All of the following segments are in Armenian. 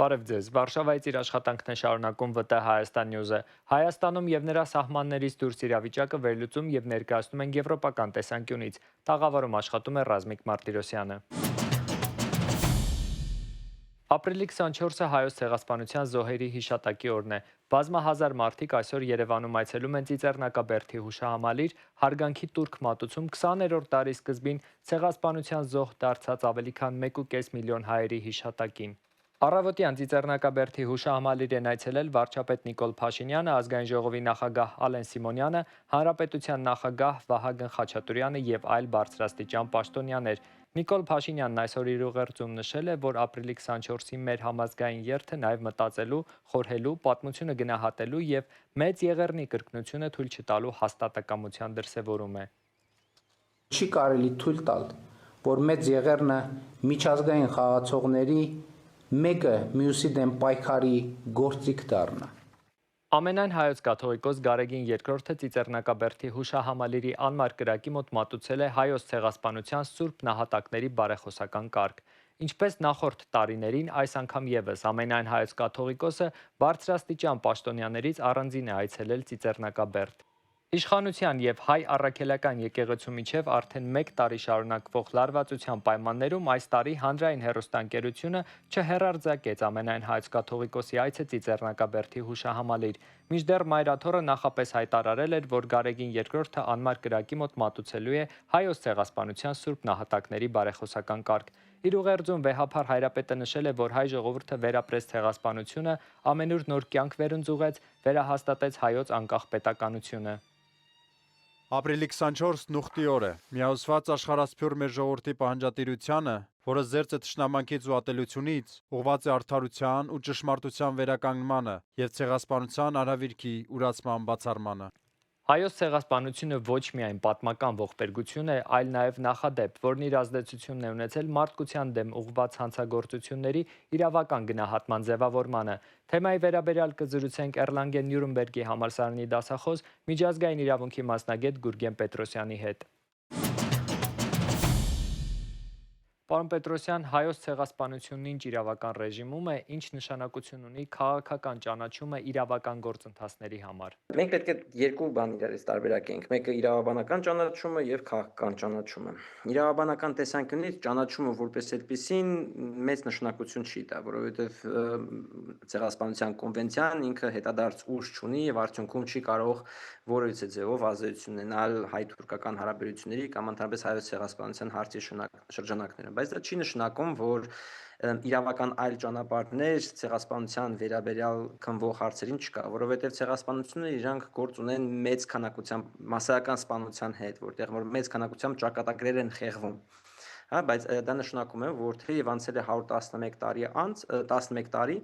Բարև ձեզ, Վարշավայից իր աշխատանքն է շարունակում ՎՏ Հայաստան նյուզը։ Հայաստանում և նրա սահմաններից դուրս իրավիճակը վերլուծում և ներկայացնում են եվրոպական տեսանկյունից։ Տաղավարում աշխատում է Ռազմիկ Մարտիրոսյանը։ Ապրիլի 24-ը Հայոց ցեղասպանության զոհերի հիշատակի օրն է։ Բազմահազար մարդիկ այսօր Երևանում այցելում են Ծիծեռնակաբերդի հուշահամալիր, հարգանքի տուրք մատուցում 20-րդ դարի սկզբին ցեղասպանության զոհ դարձած ավելի քան 1,5 միլիոն հայերի հիշատակին։ Առավոտյան Ծիծեռնակաբերդի հուշահամալիր են այցելել վարչապետ Նիկոլ Փաշինյանը, Ազգային ժողովի նախագահ Ալեն Սիմոնյանը, Հանրապետության նախագահ Վահագն Խաչատուրյանը և այլ բարձրաստիճան պաշտոնյաներ։ Նիկոլ Փաշինյանն այսօր իր ուղերձում նշել է, որ ապրիլի 24-ի մեր համազգային երթը նաև մտածելու, խորհելու, պատմությունը գնահատելու և մեծ եղեռնի կրկնությունը թույլ չտալու հաստատակամության դրսևորում է։ Չի կարելի թույլ տալ, որ մեծ եղեռնը միջազգային խաղացողների մեկը մյուսի դեմ պայքարի գործիք դառնա։ Ամենայն հայոց կաթողիկոս Գարեգին II-ը Ծիծեռնակաբերդի հուշահամալիրի անմար կրակի մոտ մատուցել է հայոց ցեղասպանության սուրբ նահատակների բարեխոսական կարգ։ Ինչպես նախորդ տարիներին, այս անգամ ևս ամենայն հայոց կաթողիկոսը բարձրաստիճան պաշտոնյաներից առանձին է այցելել Ծիծեռնակաբերդ։ Իշխանության և հայ առաքելական եկեղեցու միջև արդեն 1 տարի շարունակվող լարվածության պայմաններում այս տարի հանրային հեռուստաընկերությունը չհեռարձակեց ամենայն հայոց կաթողիկոսի այցը Ծիծեռնակաբերդի հուշահամալիր, մինչդեռ Մայրաթոռը նախապես հայտարարել էր, որ Գարեգին II-ը անմար կրակի մոտ մատուցելու է հայոց ցեղասպանության սուրբ նահատակների բարեխոսական կարգ։ Իր ուղերձում վեհափառ հայրապետը նշել է, որ հայ ժողովուրդը վերապրեց ցեղասպանությունը, ամենուր նոր կյանք վերընձուղեց, վերահաստատեց հայոց անկախ պետականությունը։ Ապրիլի 24-ն ուխտի օր է, միահյուսված աշխարհասփյուռ մեր ժողովրդի պահանջատիրությանը, որը զերծ է թշնամանքից ու ատելությունից, ուղղված է արդարության ու ճշմարտության վերականգնմանը և ցեղասպանության արհավիրքի ուրացման բացառմանը։ Հայոց ցեղասպանությունը ոչ միայն պատմական ողբերգություն է, այլ նաև նախադեպ, որն իր ազդեցությունն է ունեցել մարդկության դեմ ուղղված հանցագործությունների իրավական գնահատման ձևավորմանը։ Թեմայի վերաբերյալ կզրուցենք Էրլանգեն Նյուրնբերգի համալսարանի դասախոս, միջազգային իրավունքի մասնագետ Գուրգեն Պետրոսյանի հետ։ Պարոն Պետրոսյան, հայոց ցեղասպանությունն ինչ իրավական ռեժիմում է, ինչ նշանակություն ունի քաղաքական ճանաչումը իրավական գործընթացների համար։ Մենք պետք է երկու բան իրարից տարբերակենք։ Մեկը իրավաբանական ճանաչումը եւ քաղաքական ճանաչումը։ Իրավաբանական տեսանկյունից ճանաչումը որպես այդպեսին մեծ նշանակություն չի տա, որովհետեւ ցեղասպանության կոնվենցիան ինքը հետադարձ ուժ չունի եւ արդյունքում չի կարող որևիցե ձևով ազդեցություն ունենալ հայ-թուրքական հարաբերությունների կամ ընդհանրապես հայոց ցեղասպանության հարցի շրջանակներում, բայց դա չի նշանակում, որ իրավական այլ ճանապարհներ ցեղասպանության վերաբերյալ քննվող հարցերին չկա, որովհետև ցեղասպանությունը իրանք գործ ունեն մեծ քանակությամբ մասսայական սպանության հետ, որտեղ որ մեծ քանակությամբ ճակատագրեր են խեղվում։ Բայց դա նշանակում է, որ թեև անցել է 111 տարի 11 տարի,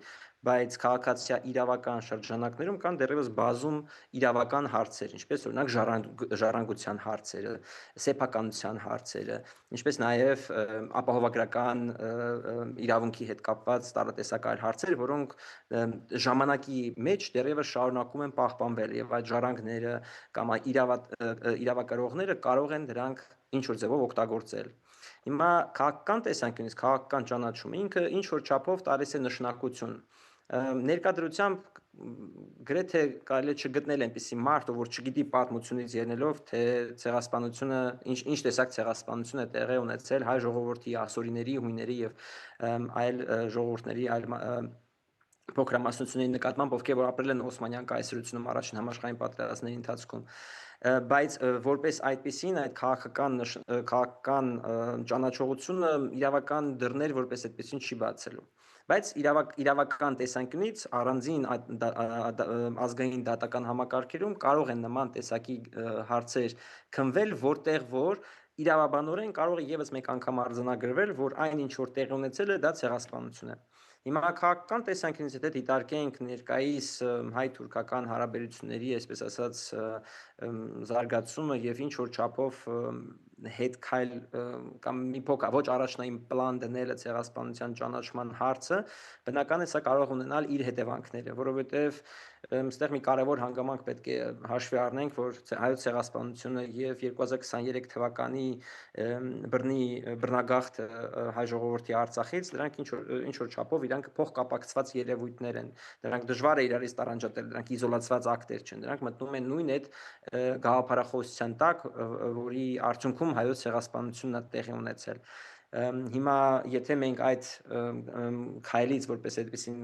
բայց քաղաքացիական իրավական շրջանակներում կան դեռևս բազում իրավական հարցեր, ինչպես օրինակ ժառանգության հարցերը, սեփականության հարցերը, ինչպես նաև ապահովագրական իրավունքի հետ կապված տարատեսակ այլ հարցեր, որոնք ժամանակի մեջ դեռևս շարունակում են պահպանվել եւ այդ ժառանգները կամ իրավակարգողները կարող են դրանք ինչ-որ ձևով օգտագործել։ Հիմա քաղաքական տեսանկյունից քաղաքական ճանաչումը ինքը ինչ-որ չափով տալիս է նշանակություն։ Ներկայությամբ գրեթե կարելի է չգտնել այնպիսի մարդ, որ չգիտի պատմությունից ելնելով, թե ցեղասպանությունը ինչ տեսակ ցեղասպանություն է տեղի ունեցել հայ ժողովրդի, ասորիների, հույների եւ այլ ժողովուրդների, այլ փոքրամասնությունների նկատմամբ, ովքեր որ ապրել են Օսմանյան կայսրությունում առաջին համաշխարհային պատերազմների ընթացքում, բայց որպես այդպեսին այդ քաղաքական ճանաչողությունը իրավական դռներ որպես այդպեսին չի բացելու, բայց իրավական տեսանկյունից առանձին ազգային դատական համակարգերում կարող են նման տեսակի հարցեր քննվել, որտեղ որ իրավաբանորեն կարող է եւս մեկ անգամ արձանագրվել, որ այն ինչ որ տեղի ունեցել է, դա ցեղասպանություն է։ Հիմա քաղաքական տեսանկյունից եթե դիտարկենք ներկայիս հայ-թուրքական հարաբերությունների, այսպես ասած, զարգացումը եւ ինչ որ չափով հետքայլ կամ մի փոքր ոչ առաջնային պլան դնելը ցեղասպանության ճանաչման հարցը, բնական է սա կարող ունենալ իր հետևանքները, որովհետեւ այստեղ մի կարևոր հանգամանք պետք է հաշվի առնենք, որ հայոց ցեղասպանությունը եւ 2023 թվականի բռնագաղթը հայ ժողովրդի Արցախից, դրանք ինչ որ չափով իրանք փոխկապակցված երևույթներ են։ Դրանք դժվար է իրարից տարանջատել, դրանք իզոլացված ակտեր չեն։ Դրանք մտնում են նույն այդ գաղափարախոսության տակ, որի արդյունքում հայոց ցեղասպանությունն է տեղի ունեցել։ Հիմա եթե մենք այդ քայլից որպես այդպեսին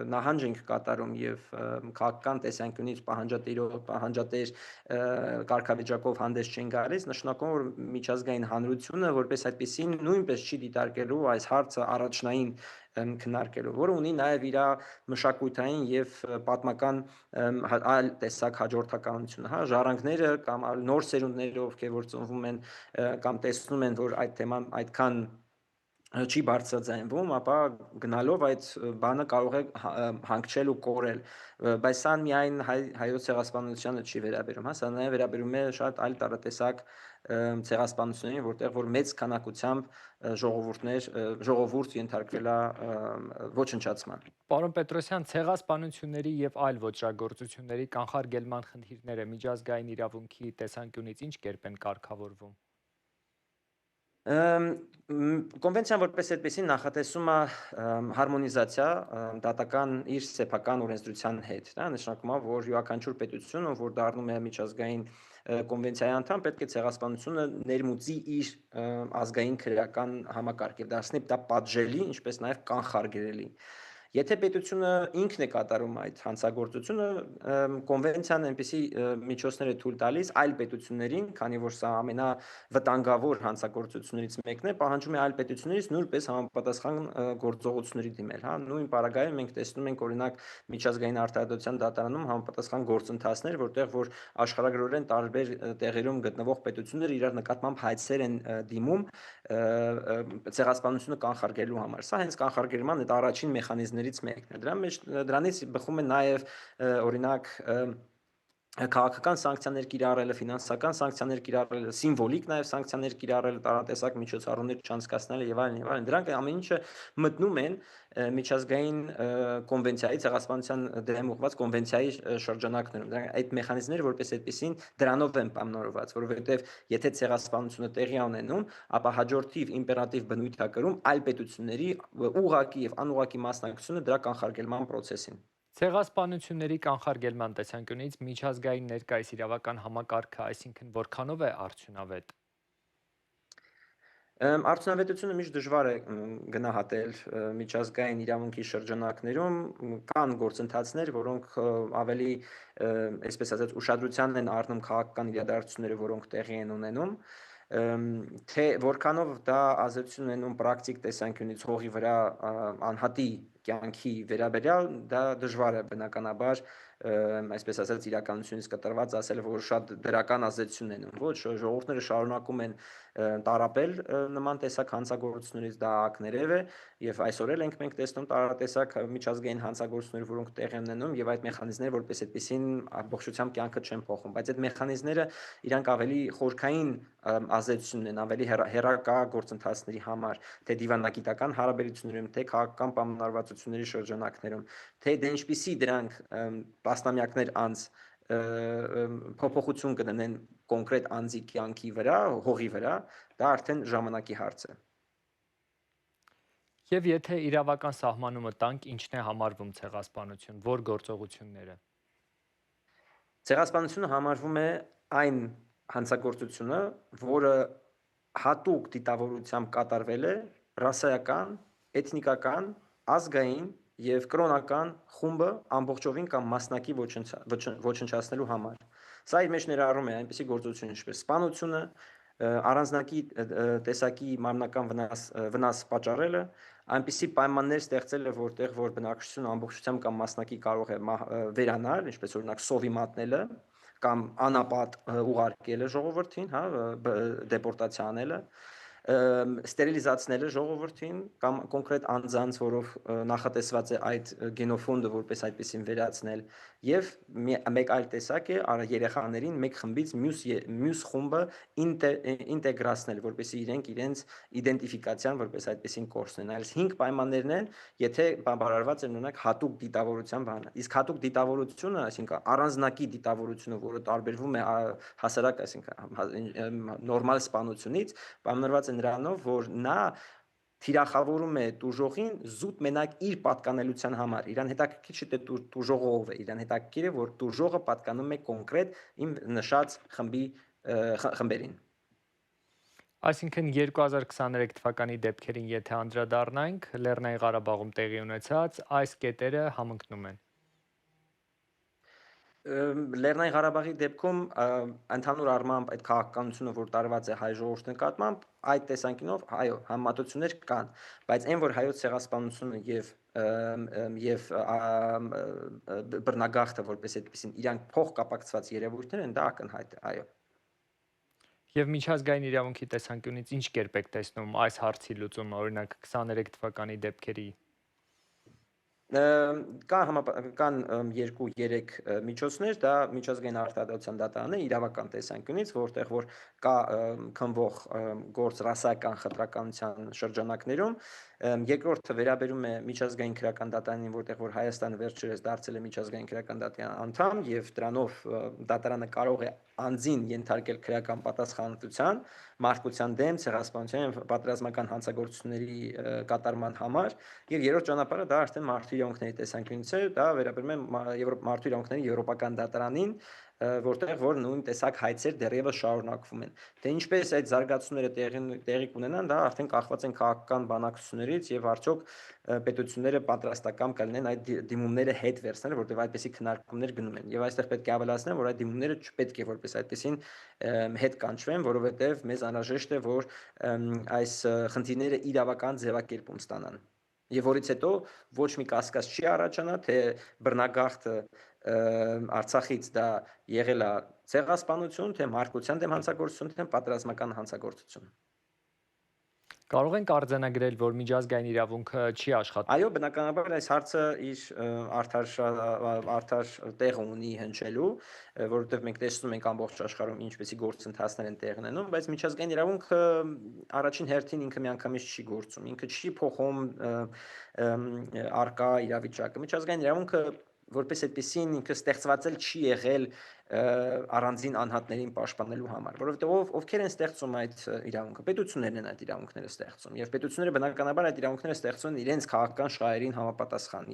նահանջ ենք կատարում եւ քաղաքական տեսանկյունից պահանջատեր կարգավիճակով հանդես չեն գալիս, նշանակում որ միջազգային հանրությունը որպես այդպեսին նույնպես չի դիտարկելու այս հարցը առաջնային քննարկելու, որը ունի նաև իր մշակութային եւ պատմական այլ տեսակ հաջորդականություն, հա, ժառանգները կամ նոր սերունդները, ովքեր որ ծնվում են կամ տեսնում են, որ այդ թեման այդքան չի բարձրաձայնվում, ապա գնալով այդ բանը կարող է հանգչել ու կորել, բայց սա միայն հայոց ցեղասպանությանը չի վերաբերում, հա, սա նաև վերաբերում է շատ այլ տարատեսակ ցեղասպանություններին, որտեղ որ մեծ քանակությամբ ժողովուրդ ենթարկվել է ոչնչացման։ Պարոն Պետրոսյան, ցեղասպանությունների եւ այլ ոճրագործությունների կանխարգելման խնդիրները միջազգային իրավունքի տեսանկյունից ինչ կերպ են կարգավորվում։ Կոնվենցիան որպես այդպեսին նախատեսում է հարմոնիզացիա դատական իր սեփական օրենսդրության հետ, դա նշանակում է, որ յուրաքանչյուր պետություն, որ դառնում է միջազգային կոնվենցիայի անդամ, պետք է ցեղասպանությունը ներմուծի իր ազգային քրեական համակարգ եւ դարձնի դա պատժելի, ինչպես նաեւ կանխարգելելի։ Եթե պետությունը ինքն է կատարում այդ հանցագործությունը, կոնվենցիան այնպիսի միջոցներ է թույլ տալիս այլ պետություններին, քանի որ սա ամենավտանգավոր հանցագործություններից մեկն է, պահանջում է այլ պետություններից նույնպես համապատասխան գործողությունների դիմել, հա, նույն պարագայում մենք տեսնում ենք օրինակ միջազգային արդարադատության դատարանում համապատասխան գործընթացներ, որտեղ որ աշխարհագրորեն տարբեր տեղերում գտնվող պետությունները իրար նկատմամբ հայցեր են դիմում ցեղասպանությունը կանխարգելելու համար։ Սա հենց կանխարգելման այդ առաջին մեխանիզմներից մեկն է։ Դրանից բխում է նաև օրինակ քաղաքական սանկցիաներ կիրառելը, ֆինանսական սանկցիաներ կիրառելը, սիմվոլիկ նաև սանկցիաներ կիրառելը, տարատեսակ միջոցառումներ չանցկացնելը եւ այլն եւ այլն։ Դրանք ամեն ինչը մտնում են միջազգային կոնվենցիայի, ցեղասպանության դեմ ուղղված կոնվենցիայի շրջանակներում։ Դրանք այդ մեխանիզմները որպես այդպեսին դրանով են պայմանավորված, որովհետեւ եթե ցեղասպանությունը տեղի ունենում, ապա հաջորդիվ իմպերատիվ բնույթ է կրում այլ պետությունների ուղղակի եւ անուղղակի մասնակցությունը դրա կանխարգելման process-ին։ Ցեղասպանությունների կանխարգելման տեսանկյունից միջազգային ներկայիս իրավական համակարգը, այսինքն որքանով է արդյունավետ։ Արդյունավետությունը միշտ դժվար է գնահատել միջազգային իրավունքի շրջանակներում, կան գործընթացներ, որոնք ավելի, այսպես ասած, ուշադրության են առնում քաղաքական իրադարձությունները, որոնք տեղի են ունենում, թե որքանով դա ազդեցություն ունենում պրակտիկ տեսանկյունից հողի վրա անհատի կյանքի վերաբերյալ, դա դժվար է բնականաբար, այսպես ասած, իրականությունից կտրված ասել, որ շատ դրական ազդեցություն են ունենում։ Ոչ, ժողովուրդները շարունակում են տարապել նման տեսակ հանցագործություններից, դա ակներև է եւ այսօր էլ ենք մենք տեսնում տարատեսակ միջազգային հանցագործություններ, որոնք տեղի են ունենում եւ այդ մեխանիզմները որպես այդպեսին ամբողջությամբ կյանքը չեն փոխում, բայց այդ մեխանիզմները իրանք ավելի խորքային ազդեցություն ունեն, ավելի հեռակա գործընթացների համար, թե դիվանագիտական հարաբերություններում, թե քաղաքական պայմանավորվածությունների շրջանակներում, թե դե ինչպիսի դրանք տասնամյակներ անց փոփոխություն կդնեն կոնկրետ անձի կյանքի վրա, հողի վրա, դա արդեն ժամանակի հարց է։ Եվ եթե իրավական սահմանումը տանք, ինչն է համարվում ցեղասպանություն, որ գործողությունները։ Ցեղասպանությունը համարվում է այն հանցագործությունը, որը հատուկ դիտավորությամբ կատարվել է ռասայական, էթնիկական, ազգային եւ կրոնական խումբը ամբողջովին կամ մասնակի ոչնչացնելու համար։ Սա իր մեջ ներառում է այնպիսի գործողություն, ինչպես սպանությունը, առանձնակի տեսակի մարմնական վնաս պատճառելը, այնպիսի պայմաններ ստեղծելը, որտեղ որ բնակչությունը ամբողջությամբ կամ մասնակի կարող է վերանալ, ինչպես օրինակ սովի մատնելը կամ անապատ ուղարկելը ժողովրդին, հա, դեպորտացիա անելը, ստերիլիզացնելը ժողովրդին կամ կոնկրետ անձանց, որով նախատեսված է այդ գենոֆոնդը որպես այդպեսին վերացնել, եւ մեկ այլ տեսակ է երեխաներին մեկ խմբից մյուս խումբը ինտեգրացնել, որպեսզի իրենք իրենց իդենտիֆիկացիան որպես այդպեսին կորցնեն։ Այս 5 պայմաններն են, եթե բավարարված է օրինակ հատուկ դիտավորության բանը։ Իսկ հատուկ դիտավորությունը, այսինքն առանձնակի դիտավորությունը, որը տարբերվում է հասարակ, այսինքն նորմալ սպանությունից, պայմանավորված է նրանով, որ նա թիրախավորում է տուժողին զուտ մենակ իր պատկանելության համար։ Իրան հետաքրքիր չէ թե տուժողը ով է, իրան հետաքրքիր է, որ տուժողը պատկանում է կոնկրետ իմ նշած խմբերին։ Այսինքն 2023 թվականի դեպքերին եթե անդրադառնանք, Լեռնային Ղարաբաղում տեղի ունեցած այս կետերը համընկնում են։ Լեռնային Ղարաբաղի դեպքում ընդհանուր առմամբ այդ քաղաքականությունը, որ տարված է հայ ժողովրդի նկատմամբ, այդ տեսանկյունով, այո, համեմատություններ կան, բայց այն, որ հայոց ցեղասպանությունը եւ բռնագաղթը որպես այդպեսին իրանք փոխկապակցված երևույթներ են, դա ակնհայտ է, այո։ Եվ միջազգային իրավունքի տեսանկյունից ինչ կերպ եք տեսնում այս հարցի լուծումը, օրինակ 23 թվականի դեպքերի։ Կան 2-3 միջոցներ, դա միջազգային արտադրության դատարանն է իրավական տեսանկյունից, որտեղ որ կա քննվող գործ ռասայական խտրականության շրջանակներում, երկրորդը վերաբերում է միջազգային քրեական դատարանին, որտեղ որ Հայաստանը վերջերս դարձել է միջազգային քրեական դատարանի անդամ եւ դրանով դատարանը կարող է անձին ենթարկել քրեական պատասխանատվության մարդկության դեմ ցեղասպանության եւ պատերազմական հանցագործությունների կատարման համար եւ երրորդ ճանապարհը դա արդեն մարդու իրավունքների տեսանկյունից է, դա վերաբերում է մարդու իրավունքների եվրոպական դատարանին, որտեղ որ նույն տեսակ հայցեր դեռևս շարունակվում են։ Թե ինչպես այդ զարգացումները տեղի կունենան, դա արդեն կախված են քաղաքական բանակցություններից եւ արդյոք պետությունները պատրաստական կլինեն այդ դիմումները հետ վերցնել, որտեղ այդպիսի քննարկումներ գնում են։ Եվ այստեղ պետք է ավելացնեմ, որ այդ դիմումները չպետք է որպես այդպեսին հետ կանչվեն, որովհետեւ մեզ անհրաժեշտ է, որ այս խնդիրները իրավական ձևակերպում ստանան։ Եվ որից հետո ոչ մի կասկած չի առաջանա, թե բռնագաղթը Արցախից դա եղել է ցեղասպանություն, թե մարդկության դեմ հանցագործություն, թե պատերազմական հանցագործություն։ Կարող ենք արձանագրել, որ միջազգային իրավունքը չի աշխատում։ Այո, բնականաբար այս հարցը իր արդար տեղը ունի հնչելու, որովհետև մենք տեսնում ենք ամբողջ աշխարհում ինչպեսի գործընթացներ են տեղի ունենում, բայց միջազգային իրավունքը առաջին հերթին ինքը միանգամից չի գործում, ինքը չի փոխում արկա իրավիճակը։ Միջազգային իրավունքը որպես այդպեսին ինքը ստեղծված չի եղել առանձին անհատներին պաշտպանելու համար, որովհետև ովքեր են ստեղծում այդ իրավունքը, պետություններն են այդ իրավունքները ստեղծում, եւ պետությունները բնականաբար այդ իրավունքները ստեղծում են իրենց քաղաքական շահերին համապատասխան,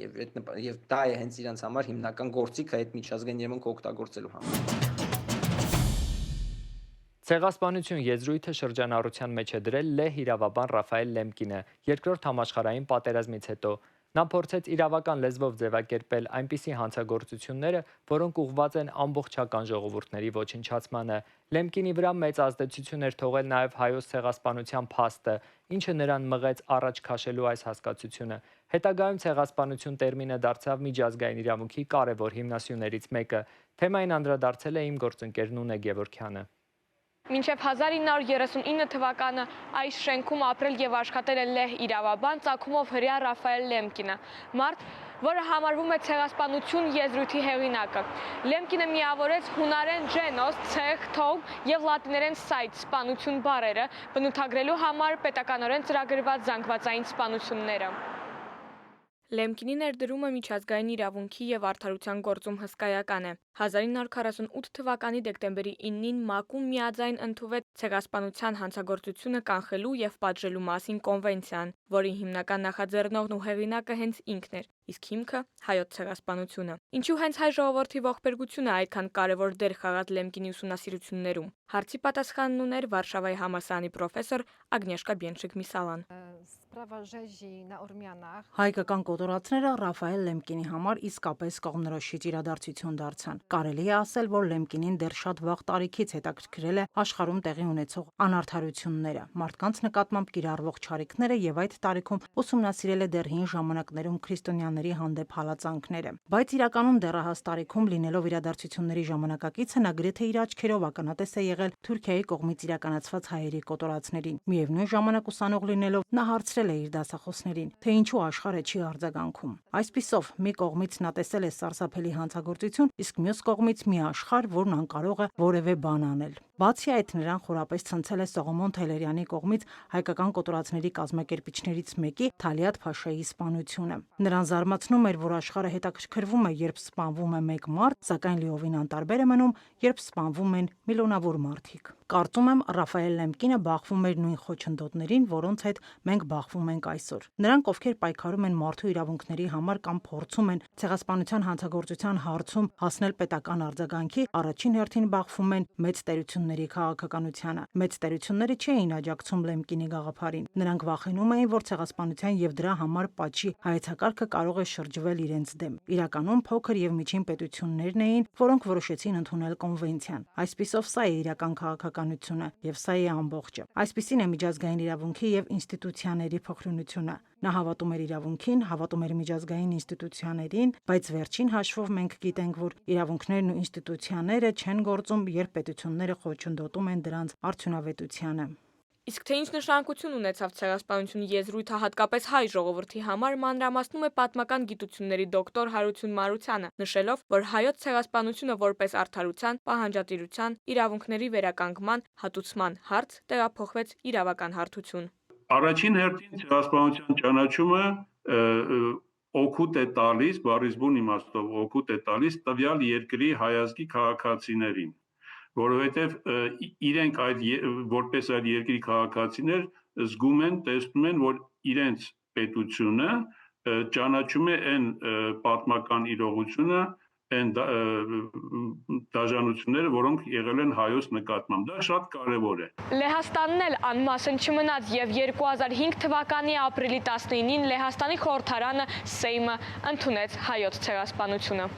եւ դա է հենց իրենց համար հիմնական գործիքը այդ միջազգային իրավունքը օգտագործելու համար։ Ցեղասպանություն եզրույթը շրջանառության մեջ է դրել լեհ իրավաբան Ռաֆայել Լեմկինը երկրորդ համաշխարհային պատերազմից հետո։ Նա փորձեց իրավական լեզվով ձևակերպել այնպիսի հանցագործությունները, որոնք ուղղված են ամբողջական ժողովուրդների ոչնչացմանը։ Լեմկինի վրա մեծ ազդեցություն էր թողել նաև հայոց ցեղասպանության փաստը, ինչը նրան մղեց առաջ քաշելու այս հասկացությունը։ Հետագայում ցեղասպանություն տերմինը դարձավ միջազգային իրավունքի կարևոր հիմնասյուներից մեկը։ Թեմային անդրադարձել է իմ գործընկեր Նունե Գևորգյանը։ Մինչև 1939 թվականը այս շենքում ապրել եւ աշխատել է լեհ իրավաբան ծագումով հրեա Ռաֆայել Լեմկինը, մարդ, որը համարվում է ցեղասպանություն եզրույթի հեղինակը։ Լեմկինը միավորեց հունարեն «ջենոս», «ցեղ», «թող» եւ լատիներեն «սայթ» սպանություն բառերը, բնութագրելու համար պետականորեն ծրագրված զանգվածային սպանությունները։ Լեմկինի ներդրումը միջազգային իրավունքի եւ արդարության գործում հսկայական է։ 1948 թվականի դեկտեմբերի 9-ին ՄԱԿ-ում միաձայն ընդունվեց ցեղասպանության հանցագործությունը կանխելու եւ պատժելու մասին կոնվենցիան, որի հիմնական նախաձեռնողն ու հեղինակը հենց ինքն էր, իսկ հիմքը հայոց ցեղասպանությունը։ Ինչու հենց հայ ժողովրդի ողբերգությունը այդքան կարևոր դեր խաղաց Լեմկինի ուսումնասիրություններում։ Հարցի պատասխանն ուներ Վարշավայի համալսարանի պրոֆեսոր Ագնեշկա Բենչիկ-Միսալան։ Հայկական կոտորածները Ռաֆայել Լեմկինի համար իսկապես կողմնորոշիչ իրադարձություն դարձան։ Կարելի է ասել, որ Լեմկինին դեռ շատ վաղ տարիքից հետաքրքրել է աշխարհում տեղի ունեցող անարդարությունները, մարդկանց նկատմամբ կիրառվող չարիքները եւ այդ տարիքում ուսումնասիրել է դեռ հին ժամանակներում քրիստոնյաների զինվորների հանդեպ հալածանքները։ Բայց իրականում դեռահաս տարիքում լինելով իրադարձությունների ժամանակակիցը նա գրեթե իր աչքերով ականատես է եղել Թուրքիայի կողմից իրականացված հայերի կոտորածներին։ Միևնույն ժամանակ ուսանող լինելով նա հարցրել է իր դասախոսներին, թե ինչու աշխարհը չի արձագանքում։ Այսպիսով, մի կողմից նա տեսել է սարսափելի հանցագործություն, իսկ մյուս կողմից մի աշխարհ, որն անկարող է որևէ բան անել։ Բացի այդ, նրան խորապես ցնցել է Սողոմոն Թեհլերյանի կողմից հայկական կոտորածների կազմակերպիչներից մեկի Թալիաթ Փաշայի սպանությունը։ Նրան զարմացնում էր, որ աշխարհը հետաքրքրվում է, երբ սպանվում է մեկ մարդ, սակայն լիովին անտարբեր է մնում, երբ սպանվում են միլիոնավոր մարդիկ։ Կարծում եմ, Ռաֆայել Լեմկինը բախվում էր նույն խոչընդոտներին, որոնց հետ մենք բախվում ենք այսօր։ Նրանք, ովքեր պայքարում են մարդու իրավունքների համար կամ փորձում են ցեղասպանության հանցագործության հարցում հասնել պետական արձագանքի, առաջին հերթին բախվում են մեծ տերությունների քաղաքականությանը։ Մեծ տերությունները չէին աջակցում Լեմկինի գաղափարին։ Նրանք վախենում էին, որ ցեղասպանության եւ դրա համար պատժի հայեցակարգը կարող է շրջվել իրենց դեմ։ Իրականում փոքր եւ միջին պետություններն էին, որոնք որոշեցին ընդունել կոնվենցիան։ Այսպիսով սա է իրական քաղաքականությունը եւ սա է ամբողջը։ Այսպիսին է միջազգային իրավունքի եւ ինստիտուցիաների փոխրունությունը։ Նա հավատում էր իրավունքին, հավատում էր միջազգային ինստիտուցիաներին, բայց վերջին հաշվով մենք գիտենք, որ իրավունքներն ու ինստիտուցիաները չեն գործում, երբ պետությունները խոչընդոտում են դրանց արդյունավետությանը։ Իսկ թե ինչ նշանակություն ունեցավ ցեղասպանություն եզրույթը հատկապես հայ ժողովրդի համար, մանրամասնում է պատմական գիտությունների դոկտոր Հարություն Մարությանը, նշելով, որ հայոց ցեղասպանությունը որպես արդարության, պահանջատիրության, իրավունքների վերականգնման, հատուցման հարց տեղափոխվեց իրավական հարթություն։ Առաջին հերթին ցեղասպանության ճանաչումը օգուտ է տալիս, բառից բուն իմաստով օգուտ է տալիս տվյալ երկրի հայազգի քաղաքացիներին, որովհետև իրենք այդ որպես այդ երկրի քաղաքացիներ զգում են, տեսնում են, որ իրենց պետությունը ճանաչում է այն պատմական իրողությունը, այն դաժանությունները, որոնք եղել են հայոց նկատմամբ։ Դա շատ կարևոր է։ Լեհաստանն էլ անմասն չմնաց եւ 2005 թվականի ապրիլի 19-ին Լեհաստանի խորհրդարանը Սեյմը ընդունեց հայոց ցեղասպանությունը։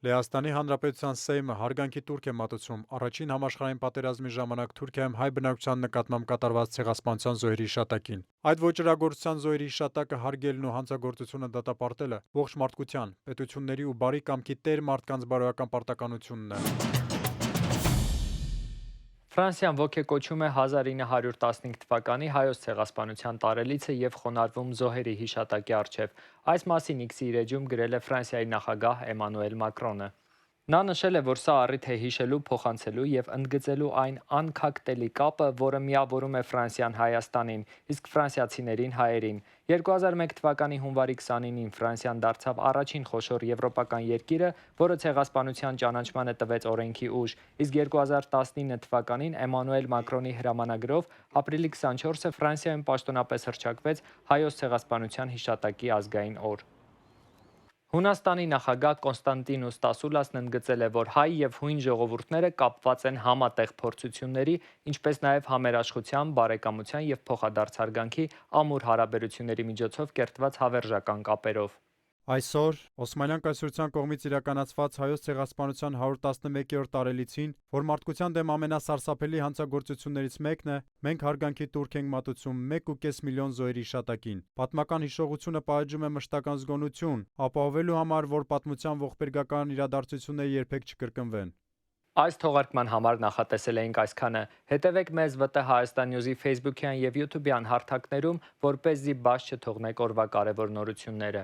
Լեհաստանի Հանրապետության Սեյմը հարգանքի տուրք է մատուցում առաջին համաշխարհային պատերազմի ժամանակ Թուրքիայում հայ բնակչության նկատմամբ կատարված ցեղասպանության զոհերի հիշատակին։ Այդ ոճրագործության զոհերի հիշատակը հարգելն ու հանցագործությունը դատապարտելը ողջ մարդկության, պետությունների ու բարի կամքի տեր մարդկանց բարոյական պարտականությունն է։ Ֆրանսիան ոգեկոչում է 1915 թվականի հայոց ցեղասպանության տարելիցը եւ խոնարհվում զոհերի հիշատակի առջեւ։ Այս մասին X-ի իր էջում գրել է Ֆրանսիայի նախագահ Էմանուել Մակրոնը։ Նա նշել է, որ սա առիթ է հիշելու, փոխանցելու եւ ընդգծելու այն անքակտելի կապը, որը միավորում է Ֆրանսիան Հայաստանին, իսկ ֆրանսիացիներին հայերին։ 2001 թվականի հունվարի 29-ին Ֆրանսիան դարձավ առաջին խոշոր եվրոպական երկիրը, որը ցեղասպանության ճանաչմանը տվեց օրենքի ուժ, իսկ 2019 թվականին Էմանուել Մակրոնի հրամանագրով ապրիլի 24-ը Ֆրանսիայում պաշտոնապես հռչակվեց հայոց ցեղասպանության հիշատակի ազգային օր։ Հունաստանի նախագահ Կոնստանտինոս Տասուլասն ընդգծել է, որ հայ եւ հույն ժողովուրդները կապված են համատեղ փորձությունների, ինչպես նաեւ համերաշխության, բարեկամության եւ փոխադարձարգանքի ամուր հարաբերությունների միջոցով կերտված հավերժական կապերով։ Այսօր Օսմանյան կայսրության կողմից իրականացված հայոց ցեղասպանության 111-րդ տարելիցին, որ մարդկության դեմ ամենասարսափելի հանցագործություններից մեկն է, մենք հարգանքի տուրք ենք մատուցում 1.5 միլիոն զոհերի հիշատակին։ Պատմական հիշողությունը պահանջում է մշտական զգոնություն, ապահովելու համար, որ պատմության ողբերգական իրադարձությունները երբեք չկրկնվեն։ Այս թողարկման համար նախատեսել էինք այսքանը։ Հետևեք մեզ ՎՏ Հայաստան Նյուզի Facebook-յան եւ YouTube-յան հարթակներում, որպեսզի բաց չթողնեք օրվա կարևոր նորությունները։